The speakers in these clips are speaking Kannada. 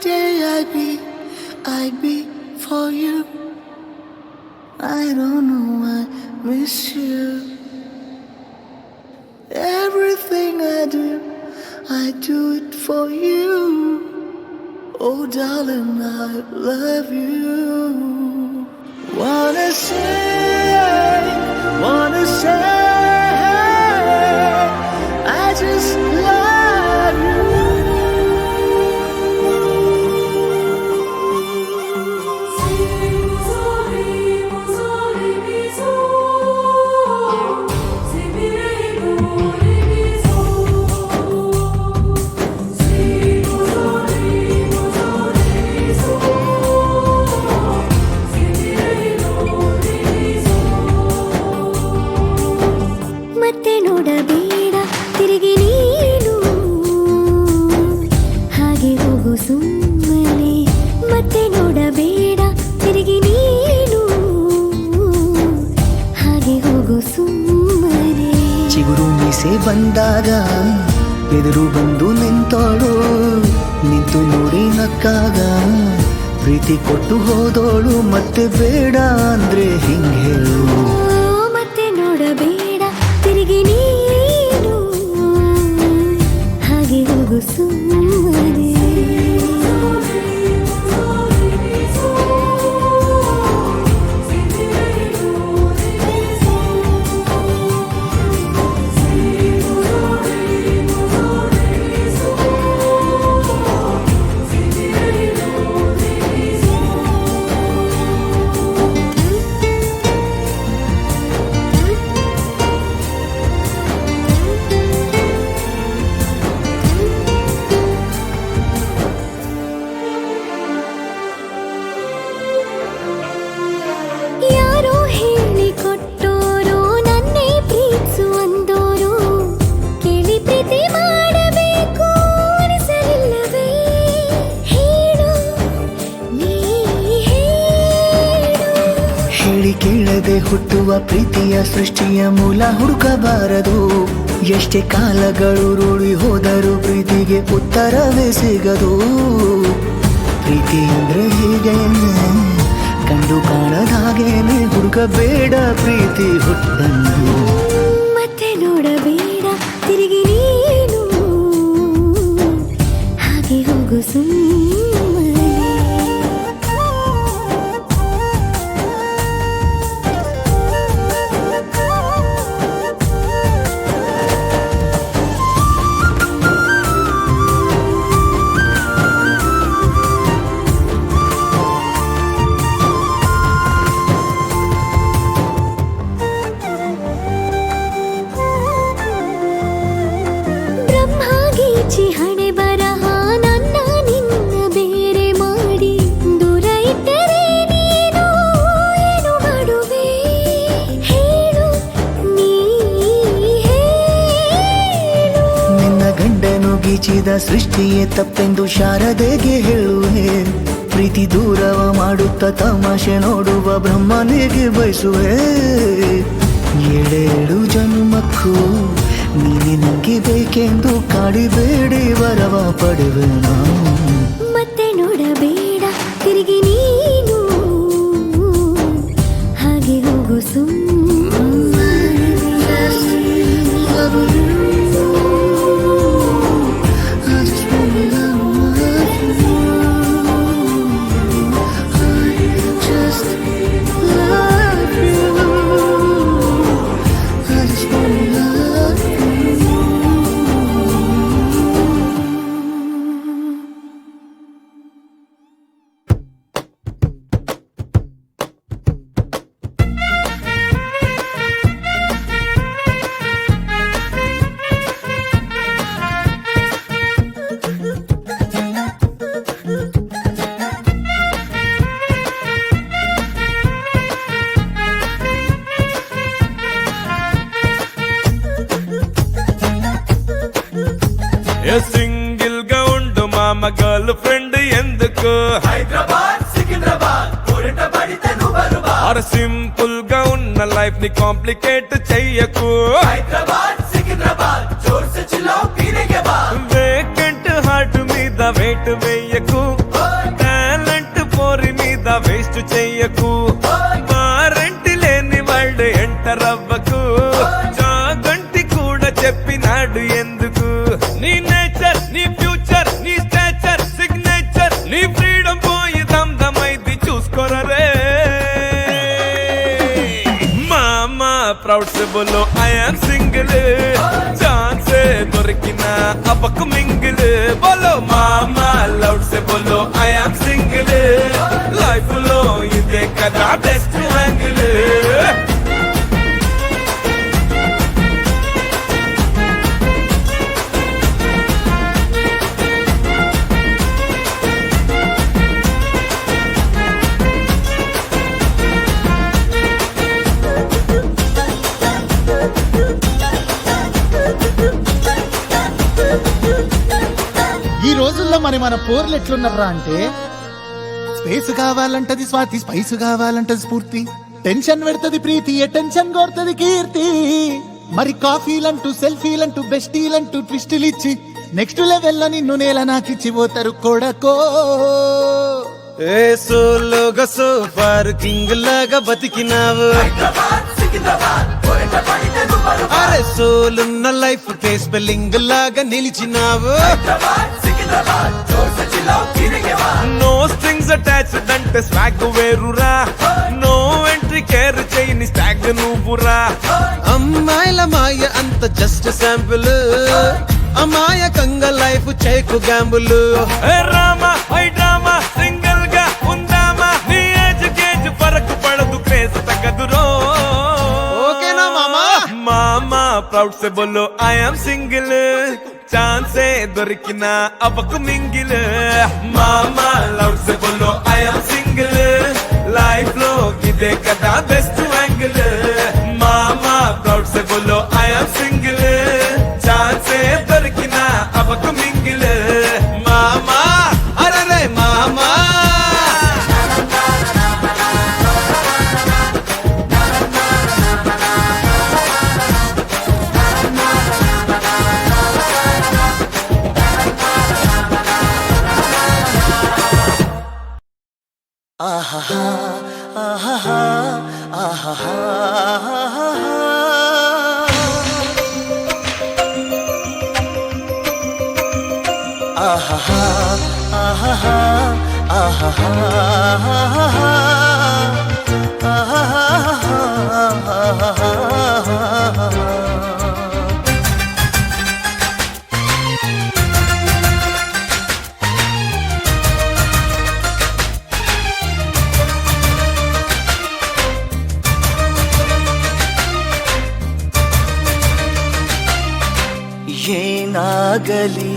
day I'd be for you. I don't know, I miss you. Everything I do it for you. Oh darling, I love you. Wanna say, I just love you. ಮತ್ತೆ ನೋಡಬೇಡ ತಿರುಗಿ ನೀನು ಹಾಗೆ ಹೋಗು ಸುಮ್ಮನೆ ಮತ್ತೆ ನೋಡಬೇಡ ತಿರುಗಿ ನೀನು ಹಾಗೆ ಹೋಗು ಸುಮ್ಮನೆ ಚಿಗುರು ಮೀಸೆ ಬಂದಾಗ ಎದುರು ಬಂದು ನಿಂತೋಳು ನಿಂತು ನೋಡಿ ನಕ್ಕಾಗ ಪ್ರೀತಿ ಕೊಟ್ಟು ಹೋದೋಳು ಮತ್ತೆ ಬೇಡ ಅಂದ್ರೆ ಹಿಂಗೆ ಹೇಳು ಮತ್ತೆ ನೋಡಬೇಡ ತಿರುಗಿ ನೀನು ಹಾಗೆ ಹೋಗು ಸುಮ್ಮನೆ ಯಾರೋ ಹೇಳಿಕೊಟ್ಟೋರು ನನ್ನೇ ಪ್ರೀತಿಸು ಅಂದೋರು ಕೇಳಿ ಪ್ರೀತಿ ಮಾಡಬೇಕು ಅನಿಸಲಿಲ್ಲವೇ ಹೇಳು ನೀ ಹೇಳು ಹೇಳಿ ಕೇಳದೆ ಹುಟ್ಟುವ ಪ್ರೀತಿಯ ಸೃಷ್ಟಿಯ ಮೂಲ ಹುಡುಕಬಾರದು ಎಷ್ಟೇ ಕಾಲಗಳು ರೂಢಿ ಹೋದರೂ ಪ್ರೀತಿಗೆ ಉತ್ತರವೇ ಸಿಗದು ಪ್ರೀತಿ ಅಂದ್ರೆ ಹೀಗೇನೆ ಕಂಡು ಕಾಣದ ಹಾಗೇನೆ ಹುಡುಕಬೇಡ ಪ್ರೀತಿ ಹುಟ್ಟನ್ನು ಮತ್ತೆ ನೋಡಬೇಡ ತಿರುಗಿ ನೀನು ಹಾಗೆ ಹೋಗು ಸುಮ್ಮನೆ ಬ್ರಹ್ಮಗೀಚಿ ಹಣೆ ಬರಹ ನನ್ನ ನಿನ್ನ ಬೇರೆ ಮಾಡಿ ದೂರ ಇಟ್ಟರೆ ನೀನು ಏನು ಮಾಡುವೆ ಹೇಳು ನೀ ಹೇಳು ನಿನ್ನ ಗಂಡನು ಗೀಚಿದ ಸೃಷ್ಟಿಯೇ ತಪ್ಪೆಂದು ಶಾರದೆಗೆ ಹೇಳುವೆ ಪ್ರೀತಿ ದೂರವ ಮಾಡುತ್ತ ತಮಾಷೆ ನೋಡುವ ಬ್ರಹ್ಮನಿಗೆ ಬಯಸುವೆ ಏಳೇಳು ಜನ್ಮಕ್ಕೂ ನೀನೆ ನಂಗೆ ಬೇಕೆಂದು ಕಾಡಿಬೇಡಿ ವರವ ಪಡೆವೆ ನಾವು ಮತ್ತೆ ನೋಡಬೇಡ ತಿರುಗಿ ನೀನು ಹಾಗೆ ಹೋಗು సింగిల్ గా ఉండు మామ గర్ల్ ఫ్రెండ్ ఎందుకు హైదరాబాద్ సికింద్రాబాద్ ఆర్ సింపుల్ గా ఉన్న లైఫ్ ని కాంప్లికేట్ చెయ్యకు హైదరాబాద్ సికింద్రాబాద్ జోర్ సే చిల్లాओ पीने के बाद వేకెంట్ హార్ట్ మీద వెయిట్ వేయకు ప్రౌడ్ से बोलो आई एम सिंगल ఛాన్సే దొరికిన అబకు మింగిల్ बोलो మామా లౌడ్ से बोलो आई एम सिंगल లైఫ్ లో ఇదే కదా బెస్ట్ యాంగిల్ ఈ రోజుల్లో మన పోర్లు ఎట్లున్నారా అంటే స్పేస్ కావాలంటది స్వాతి, స్పైస్ కావాలంటది స్ఫూర్తి, టెన్షన్ పెడుతుంది ప్రీతి, టెన్షన్ కొడుతుంది కీర్తి. మరి కాఫీలంటూ సెల్ఫీలంటూ బెస్టీలంటూ ట్విస్టులు ఇచ్చి నెక్స్ట్ లెవెల్ లో నిన్ను నేల నాకిచ్చి పోతారు కొడకో. ఏ సోలోగా సోఫార్ కింగ్ లాగా బతికినావు, హైదరాబాద్ సికింద్రాబాద్ వెంట పడితే నువ్వు బరువా అరే సోలున్న లైఫ్ కే స్పెల్లింగ్ లాగా నిలిచినావు. హైదరాబాద్ సికింద్రాబాద్ జోర్ సే చిల్లాओ తిరిగేవా నో స్ట్రింగ్స్ అటాచ్డ్ అంటే స్వాగ్ వేరురా, నో ఎంట్రీ కేర్ చేయని స్టాగ్ నువ్వురా. అమ్మాయిల మాయ అంత జస్ట్ శాంపుల్, అమాయకంగా లైఫ్ చేకు గ్యాంబుల్. ఏ రామా ఐ డ్రామా సింగిల్ గా ఉందామా, నీ ఏజ్ కేజ్ ఫరక్ పడదు క్రేజ్ తగ్గదురో. ఓకేనా మామా? మామా ప్రౌడ్ से बोलो आई एम सिंगल ఛాన్సే దొరికిన అబకు మింగిల్. మామా లౌడ్ से बोलो आई एम सिंगल లైఫ్ లో ఇదే కదా బెస్ట్ యాంగిల్. మామా ప్రౌడ్ से बोलो आई एम सिंगल ఛాన్సే దొరికిన అబకు మింగిల్. మామా అరే మామా ఆహా ఆహా ఆహా ఆహా ఆహా ಏನಾಗಲಿ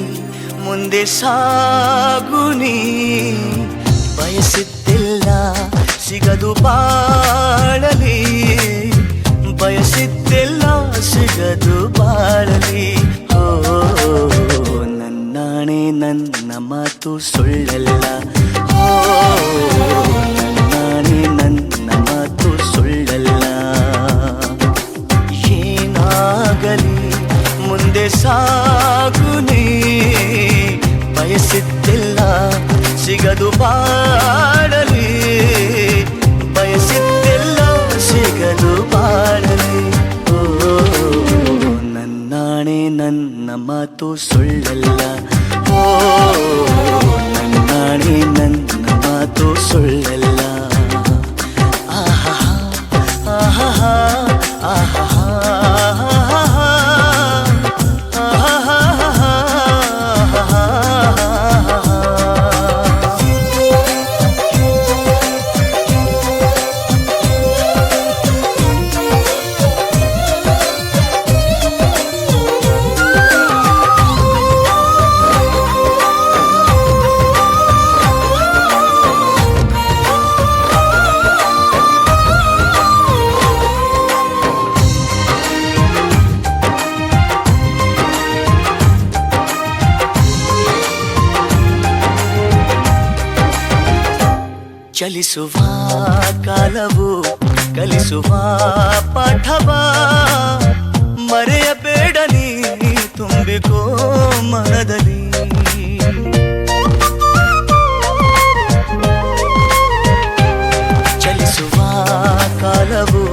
ಮುಂದೆ ಸಾಗುನಿ ಬಯಸಿದ್ದಿಲ್ಲ ಸಿಗದು ಬಾಳಲಿ, ಬಯಸಿದ್ದಿಲ್ಲ ಸಿಗದು ಬಾಳಲಿ. ಓ ನನ್ನಾಣೆ ನನ್ನ ಮಾತು ಸುಳ್ಳಲ್ಲ, ಓ ನನ್ನಾಣೆ ನನ್ನ ಮಾತು ಸುಳ್ಳಲ್ಲ. ಏನಾಗಲಿ ಮುಂದೆ ಸಾಗುನಿ ಬಯಸಿದ್ದಿಲ್ಲ ಸಿಗದು ಬಾಳಲಿ, ಬಯಸಿದ್ದಿಲ್ಲ ಸಿಗದು ಬಾಳಲಿ. ಓ ನನ್ನಾಣೆ ನನ್ನ ಮಾತು ಸುಳ್ಳಲ್ಲ, ಓ ನನ್ನಾಣೆ ನನ್ನ ಮಾತು ಸುಳ್ಳಲ್ಲ. ಆಹಾ ಆಹಾ ಆಹಾ ಚಲಿಸುವ ಕಾಲವು ಕಲಿಸುವ ಪಾಠವ ಮರೆಯಬೇಡ ನೀ ತುಂಬಿಕೋ ಮನದಲ್ಲಿ. ಚಲಿಸುವ ಕಾಲವು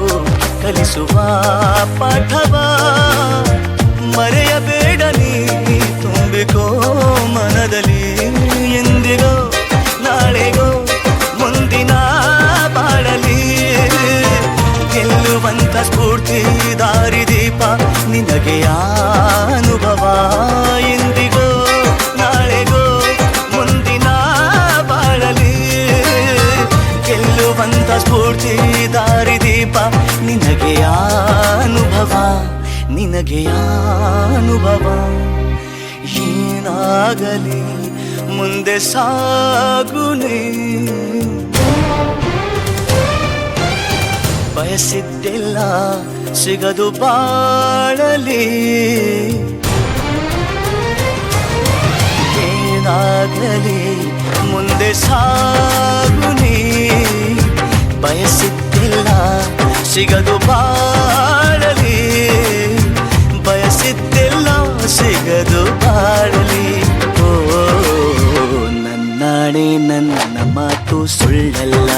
ಕಲಿಸುವ ಪಾಠವ ಮರೆಯಬೇಡ ನೀ ತುಂಬಿಕೋ ಮನದಲ್ಲಿ. ಎಂದಿಗೋ ನಾಳೆಗೋ ಮುಂದಿನ ಬಾಳಲಿ ಗೆಲ್ಲುವಂತ ಸ್ಫೂರ್ತಿ ಅನುಭವ ಎಂದಿಗೋ ನಾಳೆಗೋ ಮುಂದಿನ ಬಾಳಲಿ ಗೆಲ್ಲುವಂತ ಸ್ಫೂರ್ತಿ ದಾರಿದೀಪ ನಿನಗೆ ಅನುಭವ ನಿನಗೆ ಅನುಭವ ಏನಾಗಲಿ ಮುಂದೆ ಸಾಗುನೇ ಬಯಸಿದ್ದೆಲ್ಲ ಸಿಗದು ಬಾಳಲಿ ಏನಾಗಲಿ ಮುಂದೆ ಸಾಗುನಿ ಬಯಸಿದ್ದಿಲ್ಲ ಸಿಗದು ಬಾಳಲಿ ಬಯಸಿದ್ದಿಲ್ಲ ಸಿಗದು ಬಾಳಲಿ ಓ ನನ್ನಾಣೆ ನನ್ನ ಮಾತು ಸುಳ್ಳಲ್ಲ